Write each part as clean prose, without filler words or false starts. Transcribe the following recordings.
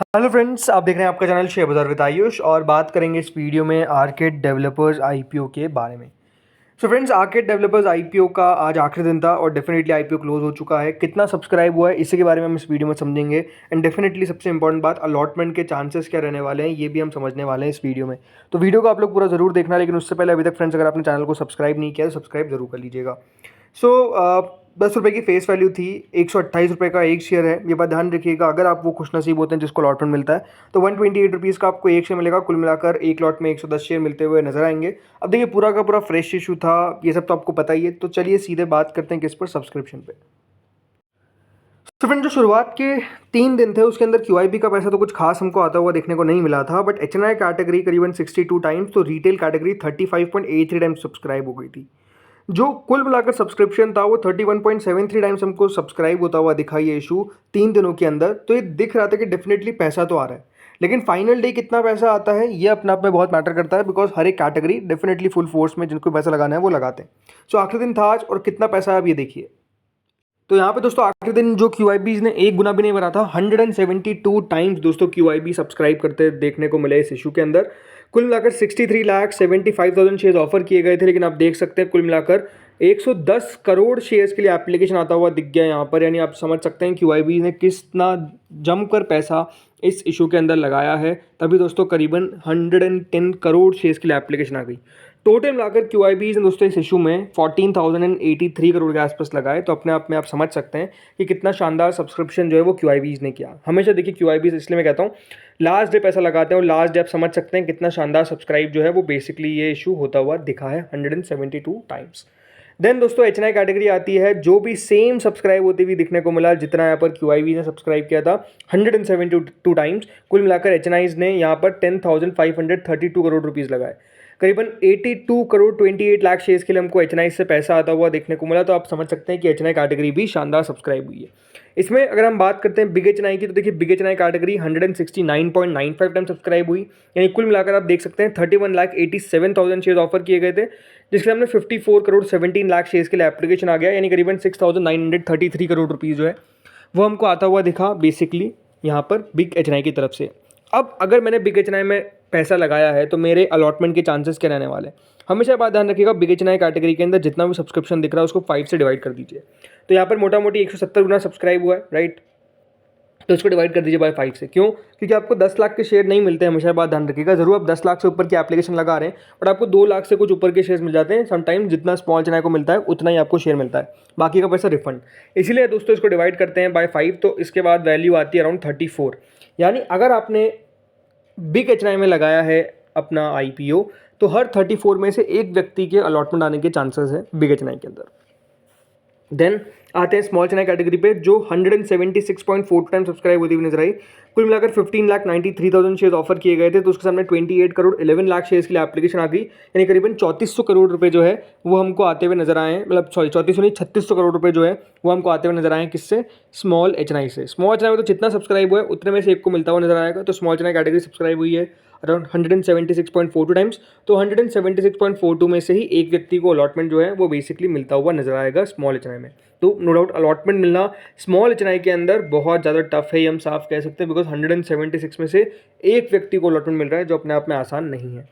Hello friends, आप देख रहे हैं आपका चैनल शेयर बाज़ार विद आयुष और बात करेंगे इस वीडियो में आर्केड डेवलपर्स आईपीओ के बारे में। So friends, arcade developers IPO का आज आखिरी दिन था और डेफिनेटली आईपीओ क्लोज हो चुका है। कितना सब्सक्राइब हुआ है इसी के बारे में हम इस वीडियो में समझेंगे एंड डेफिनेटली सबसे इंपॉर्टेंट बात, अलॉटमेंट के चांसेस क्या रहने वाले हैं ये भी हम समझने वाले हैं इस वीडियो में। तो वीडियो को आप लोग पूरा जरूर देखना, लेकिन उससे पहले अभी तक फ्रेंड्स अगर आपने चैनल को सब्सक्राइब नहीं किया तो सब्सक्राइब जरूर कर लीजिएगा। सो 10 रुपये की फेस वैल्यू थी, 128 रुपये का एक शेयर है। ये बात ध्यान रखिएगा, अगर आप वो खुशनसीब होते हैं जिसको अलॉटमेंट मिलता है तो 128 रुपीज़ का आपको एक शेयर मिलेगा। कुल मिलाकर एक लॉट में 110 शेयर मिलते हुए नजर आएंगे। अब देखिए, पूरा का पूरा फ्रेश इशू था, ये सब तो आपको पता ही है। तो चलिए सीधे बात करते हैं किस पर, सब्सक्रिप्शन पे। तो फ्रेंड, जो शुरुआत के 3 दिन थे उसके अंदर क्यूआईबी का पैसा तो कुछ खास हमको आता हुआ देखने को नहीं मिला था, बट एचएनआई कैटेगरी करीबन 62 टाइम्स, तो रिटेल कैटेगरी 35.83 टाइम्स सब्सक्राइब हो गई थी। जो कुल मिलाकर सब्सक्रिप्शन था वो 31.73 टाइम्स हमको सब्सक्राइब होता हुआ दिखा ये इशू 3 दिनों के अंदर। तो ये दिख रहा था कि डेफिनेटली पैसा तो आ रहा है, लेकिन फाइनल डे कितना पैसा आता है ये अपने आप में बहुत मैटर करता है, बिकॉज हर एक कैटेगरी डेफिनेटली फुल फोर्स में जिनको पैसा लगाना है वो लगाते हैं। सो आखिरी दिन था आज और कितना पैसा है अब ये देखिए। तो यहाँ पे दोस्तों आखिरी दिन जो क्यूआईबीज ने एक गुना भी नहीं भरा था, 172 टाइम्स दोस्तों क्यूआईबी सब्सक्राइब करते देखने को मिले इस इशू के अंदर। कुल मिलाकर 63,75,000 शेयर्स ऑफर किए गए थे, लेकिन आप देख सकते हैं कुल मिलाकर 110 करोड़ शेयर्स के लिए एप्लीकेशन आता हुआ दिख गया यहाँ पर। यानी आप समझ सकते हैं क्यूआईबी ने कितना जमकर पैसा इस इशू के अंदर लगाया है, तभी दोस्तों करीबन 110 करोड़ शेयर्स के लिए एप्लीकेशन आ गई। टोटल मिलाकर क्यूआईबीज ने दोस्तों इस इशू में 14,083 करोड़ के आसपास लगाए। तो अपने आप में आप समझ सकते हैं कि कितना शानदार सब्सक्रिप्शन जो है वो क्यूआईबीज ने किया। हमेशा देखिए क्यूआईबीज, इसलिए मैं कहता हूँ लास्ट डे पैसा लगाते हैं और लास्ट डे आप समझ सकते हैं कितना शानदार सब्सक्राइब जो है वो बेसिकली ये इशू होता हुआ दिखा है 172 टाइम्स। देन दोस्तों एचएनआई कैटेगरी आती है, जो भी सेम सब्सक्राइब होती हुई दिखने को मिला जितना यहाँ पर क्यूआईबी ने सब्सक्राइब किया था 172 टाइम्स। कुल मिलाकर एचएनआईज ने यहाँ पर 10,532 करोड़ रुपीज़ लगाए। करीबन 82 करोड़ 28 लाख शेयर्स के लिए हमको एचएनआई से पैसा आता हुआ देखने को मिला। तो आप समझ सकते हैं कि एचएनआई कैटेगरी भी शानदार सब्सक्राइब हुई है। इसमें अगर हम बात करते हैं बिग एचएनआई की, तो देखिए big HNI category 169.95 time subscribe हुई। यानी कुल मिलाकर आप देख सकते हैं 31,87,000 शेयर्स ऑफर किए गए थे, जिसके सामने 54 करोड़ 17 लाख शेयर्स के लिए एप्लीकेशन आ गया। यानी करीबन 6,933 करोड़ रुपीज़ जो है वो हमको आता हुआ दिखा बेसिकली यहाँ पर बिग एचएनआई की तरफ से। अब अगर मैंने बिग एचएनआई में पैसा लगाया है तो मेरे अलॉटमेंट के चांसेस क्या रहने वाले हैं। हमेशा बात ध्यान रखिएगा, बिग एचएनआई कैटेगरी के अंदर जितना भी सब्सक्रिप्शन दिख रहा है उसको 5 से डिवाइड कर दीजिए। तो यहाँ पर मोटा मोटी 170 गुना सब्सक्राइब हुआ है, राइट। तो इसको डिवाइड कर दीजिए बाय 5 से। क्यों? क्योंकि आपको 10 लाख के शेयर नहीं मिलते हैं। हमेशा बात ध्यान रखिएगा, जरूर आप 10 लाख से ऊपर की एप्लीकेशन लगा रहे हैं, बट आपको 2 लाख से कुछ ऊपर के शेयर मिल जाते हैं। समटाइम जितना स्मॉल चैनल को मिलता है उतना ही आपको शेयर मिलता है, बाकी का पैसा रिफंड। इसीलिए दोस्तों इसको डिवाइड करते हैं बाय 5, तो इसके बाद वैल्यू आती है अराउंड 34। यानी अगर आपने बिग एचएनआई में लगाया है अपना आईपीओ, तो हर 34 में से एक व्यक्ति के अलॉटमेंट आने के चांसेस है बिग एचएनआई के अंदर। देन आते हैं स्मॉल चैनल कैटेगरी पे, जो 176.4 टाइम सब्सक्राइब होती हुई नजर आई। कुल मिलाकर 15,93,000 शेयर ऑफर किए गए थे, तो उसके सामने 28 करोड़ 11 लाख शेयर्स के लिए एप्लीकेशन आ गई। यानी करीबन 3400 करोड़ रुपए जो है वो हमको आते हुए नजर आए हैं। मतलब सॉरी, 3400 नहीं, 3600 करोड़ रुपए जो है वो हमको आते हुए नजर आए हैं। किससे? स्मॉल एचएनआई से। स्मॉल एचएनआई में तो जितना सब्सक्राइब हुआ है उतने में से एक को मिलता हुआ नजर आएगा। तो स्मॉल चैनल कैटेगरी सब्सक्राइब हुई है अराउंड 176.42 टाइम्स। तो 176.42 में से ही एक व्यक्ति को अलॉटमेंट जो है वो बेसिकली मिलता हुआ नजर आएगा स्मॉल एचएनआई में। तो नो डाउट अलॉटमेंट मिलना स्मॉल एचएनआई के अंदर बहुत ज़्यादा टफ है, ये हम साफ कह सकते हैं, बिकॉज 176 में से एक व्यक्ति को अलॉटमेंट मिल रहा है, जो अपने आप में आसान नहीं है।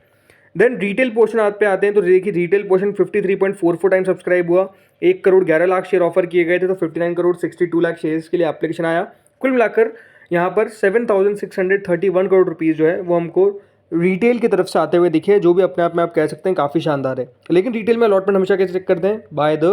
देन रिटेल पोर्शन आप पे आते हैं, तो देखिए रिटेल पोर्शन 53.44 टाइम सब्सक्राइब हुआ। 1 करोड़ 11 लाख शेयर ऑफर किए गए थे, तो 59 करोड़ 62 लाख शेयर्स के लिए एप्लीकेशन आया। कुल मिलाकर यहाँ पर 7,631 करोड़ रुपीज़ जो है वो हमको रिटेल की तरफ से आते हुए दिखे, जो भी अपने आप में आप कह सकते हैं काफ़ी शानदार है। लेकिन रिटेल में अलॉटमेंट हमेशा कैसे चेक करते हैं? By the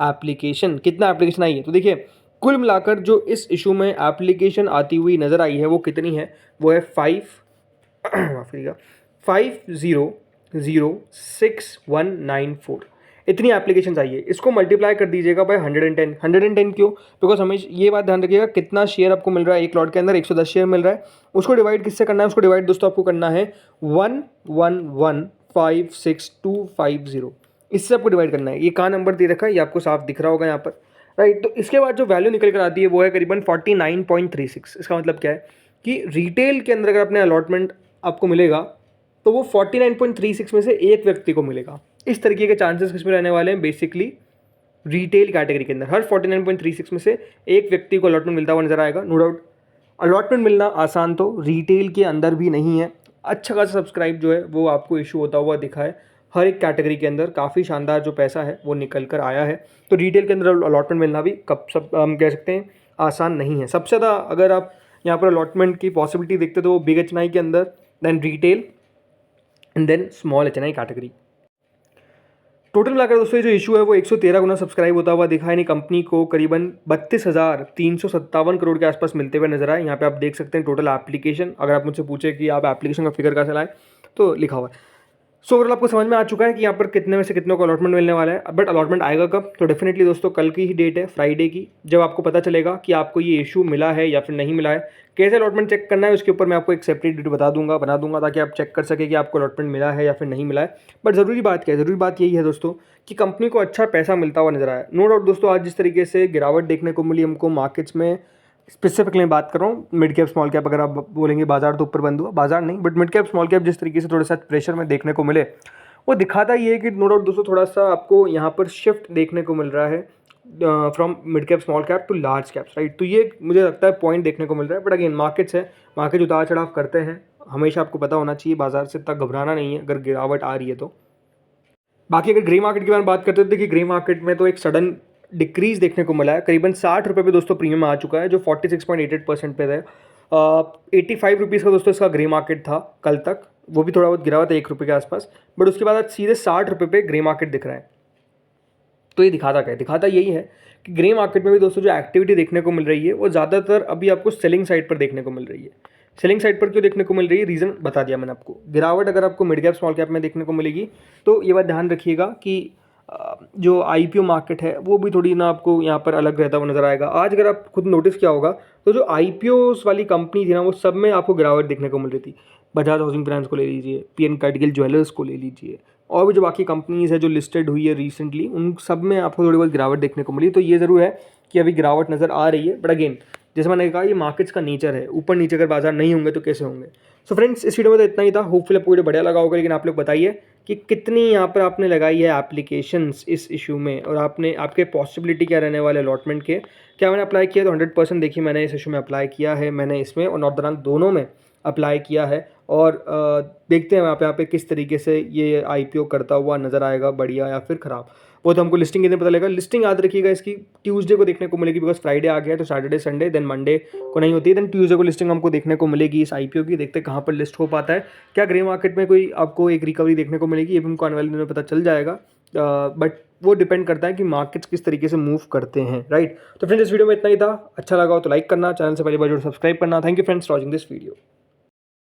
application. कितना एप्लीकेशन आई है, तो देखिए कुल मिलाकर जो इस इशू में एप्लीकेशन आती हुई नज़र आई है वो कितनी है, वो है 5006,194। इतनी एप्लीकेशन आई है। इसको मल्टीप्लाई कर दीजिएगा बाय 110। 110 क्यों? बिकॉज हमें ये बात ध्यान रखिएगा, कितना शेयर आपको मिल रहा है एक लॉट के अंदर, 110 शेयर मिल रहा है। उसको डिवाइड किससे करना है? उसको डिवाइड दोस्तों आपको करना है 111,56250। इससे आपको डिवाइड करना है। ये कहाँ नंबर दे रखा है ये आपको साफ दिख रहा होगा यहाँ पर, राइट। तो इसके बाद जो वैल्यू निकल कर आती है वो है करीबन 49.36। इसका मतलब क्या है कि रिटेल के अंदर अगर अपने अलॉटमेंट आपको मिलेगा तो वो 49.36 में से एक व्यक्ति को मिलेगा। इस तरीके के चांसेस किसमें रहने वाले हैं? बेसिकली रिटेल कैटेगरी के अंदर हर 49.36 में से एक व्यक्ति को अलॉटमेंट मिलता हुआ नजर आएगा। नो डाउट अलॉटमेंट मिलना आसान तो रिटेल के अंदर भी नहीं है। अच्छा खासा सब्सक्राइब जो है वो आपको इशू होता हुआ दिखा है। हर एक कैटेगरी के अंदर काफ़ी शानदार जो पैसा है वो निकल कर आया है। तो रिटेल के अंदर अलॉटमेंट मिलना भी कब सब हम कह सकते हैं आसान नहीं है। सबसे ज़्यादा अगर आप यहाँ पर अलॉटमेंट की पॉसिबिलिटी देखते तो वो बिग एच के अंदर, then retail and then small H category. Total मिलाकर दोस्तों जो इशू है वो 113 गुना सब्सक्राइब होता हुआ दिखा है। यानी कंपनी को करीबन 32,357 करोड़ के आसपास मिलते हुए नजर आए। यहाँ पे आप देख सकते हैं टोटल एप्लीकेशन। अगर आप मुझसे पूछे कि आप एप्लीकेशन का फिगर कैसे लाए तो लिखा हुआ है। सो ओवरऑल आपको समझ में आ चुका है कि यहाँ पर कितने में से कितनों को अलॉटमेंट मिलने वाला है। बट अलॉटमेंट आएगा कब? तो डेफिनेटली दोस्तों कल की ही डेट है, फ्राइडे की, जब आपको पता चलेगा कि आपको ये इशू मिला है या फिर नहीं मिला है। कैसे अलॉटमेंट चेक करना है उसके ऊपर मैं आपको एक सेपरेट वीडियो बना दूंगा ताकि आप चेक कर सके कि आपको अलॉटमेंट मिला है या फिर नहीं मिला है। बट ज़रूरी बात क्या है? ज़रूरी बात यही है दोस्तों कि कंपनी को अच्छा पैसा मिलता हुआ नजर आया। नो डाउट दोस्तों आज जिस तरीके से गिरावट देखने को मिली हमको मार्केट्स में, स्पेसिफिकली मैं बात कर रहा हूँ मिड कैप स्मॉल कैप, अगर आप बोलेंगे बाजार तो ऊपर बंद हुआ, बाजार नहीं but mid cap small cap जिस तरीके से थोड़ा सा प्रेशर में देखने को मिले वो दिखाता ही है कि नो डाउट दोस्तों थोड़ा सा आपको यहाँ पर शिफ्ट देखने को मिल रहा है from mid cap small cap to large caps, right. तो ये मुझे लगता है पॉइंट देखने को मिल रहा है। बट अगेन मार्केट्स है, मार्केट उतार चढ़ाव करते हैं, हमेशा आपको पता होना चाहिए, बाजार से इतना घबराना नहीं है अगर गिरावट आ रही है तो। बाकी अगर ग्रे मार्केट की बारे में बात करते हैं तो देखिए ग्रे मार्केट में तो एक सडन डिक्रीज देखने को मिला है। करीबन 60 रुपये पे दोस्तों प्रीमियम आ चुका है जो 46.88% पे है। 85 रुपीज़ का दोस्तों इसका ग्रे मार्केट था कल तक, वो भी थोड़ा बहुत गिरा हुआ था 1 रुपये के आसपास। बट उसके बाद आज सीधे 60 रुपये पे ग्रे मार्केट दिख रहा है। तो ये दिखाता क्या है? दिखाता यही है कि ग्रे मार्केट में भी दोस्तों जो एक्टिविटी देखने को मिल रही है वो ज़्यादातर अभी आपको सेलिंग साइड पर देखने को मिल रही है। सेलिंग साइड पर क्यों देखने को मिल रही है? रीज़न बता दिया मैंने आपको। गिरावट अगर आपको मिड कैप स्मॉल कैप में देखने को मिलेगी तो ये बात ध्यान रखिएगा कि जो आईपीओ मार्केट है वो भी थोड़ी ना आपको यहाँ पर अलग रहता हुआ नजर आएगा। आज अगर आप खुद नोटिस किया होगा तो जो आईपीओस वाली कंपनी थी ना वो सब में आपको गिरावट देखने को मिल रही थी। बजाज हाउसिंग फाइनेंस को ले लीजिए, पीएन कैटगिल ज्वेलर्स को ले लीजिए, और भी जो बाकी कंपनीज है जो लिस्टेड हुई है रिसेंटली उन सब में आपको थोड़ी बहुत गिरावट देखने को मिली। तो ये ज़रूर है कि अभी गिरावट नज़र आ रही है। बट अगेन जैसे मैंने कहा ये मार्केट्स का नेचर है, ऊपर नीचे अगर बाजार नहीं होंगे तो कैसे होंगे। सो फ्रेंड्स इस वीडियो में तो इतना ही था। होपफुली आपको वीडियो बढ़िया लगा होगा। लेकिन आप लोग बताइए कि कितनी यहाँ पर आपने लगाई है एप्लीकेशंस इस इशू में, और आपने आपके पॉसिबिलिटी क्या रहने वाले अलॉटमेंट के, क्या मैंने अप्लाई किया? तो 100% देखिए मैंने इस इशू में अप्लाई किया है, मैंने इसमें और नॉर्थ बैंक दोनों में अप्लाई किया है। और देखते हैं यहाँ पे किस तरीके से ये आईपीओ करता हुआ नज़र आएगा, बढ़िया या फिर ख़राब, वो तो हमको लिस्टिंग के दिन पता लगेगा। लिस्टिंग याद रखिएगा इसकी ट्यूसडे को देखने को मिलेगी, बिकॉज फ्राइडे आ गया है तो सैटरडे संडे देन मंडे को नहीं होती है, देन ट्यूसडे को लिस्टिंग हमको देखने को मिलेगी इस आईपीओ की। देखते हैं कहाँ पर लिस्ट हो पाता है, क्या ग्रे मार्केट में कोई आपको एक रिकवरी देखने को मिलेगी, ये भी हमको आने वाले दिनों में पता चल जाएगा। बट वो डिपेंड करता है कि मार्केट्स किस तरीके से मूव करते हैं, राइट। तो फ्रेंड्स इस वीडियो में इतना ही था। अच्छा लगा हो तो लाइक करना, चैनल से पहली बार जो सब्सक्राइब करना। Thank you friends for watching this video.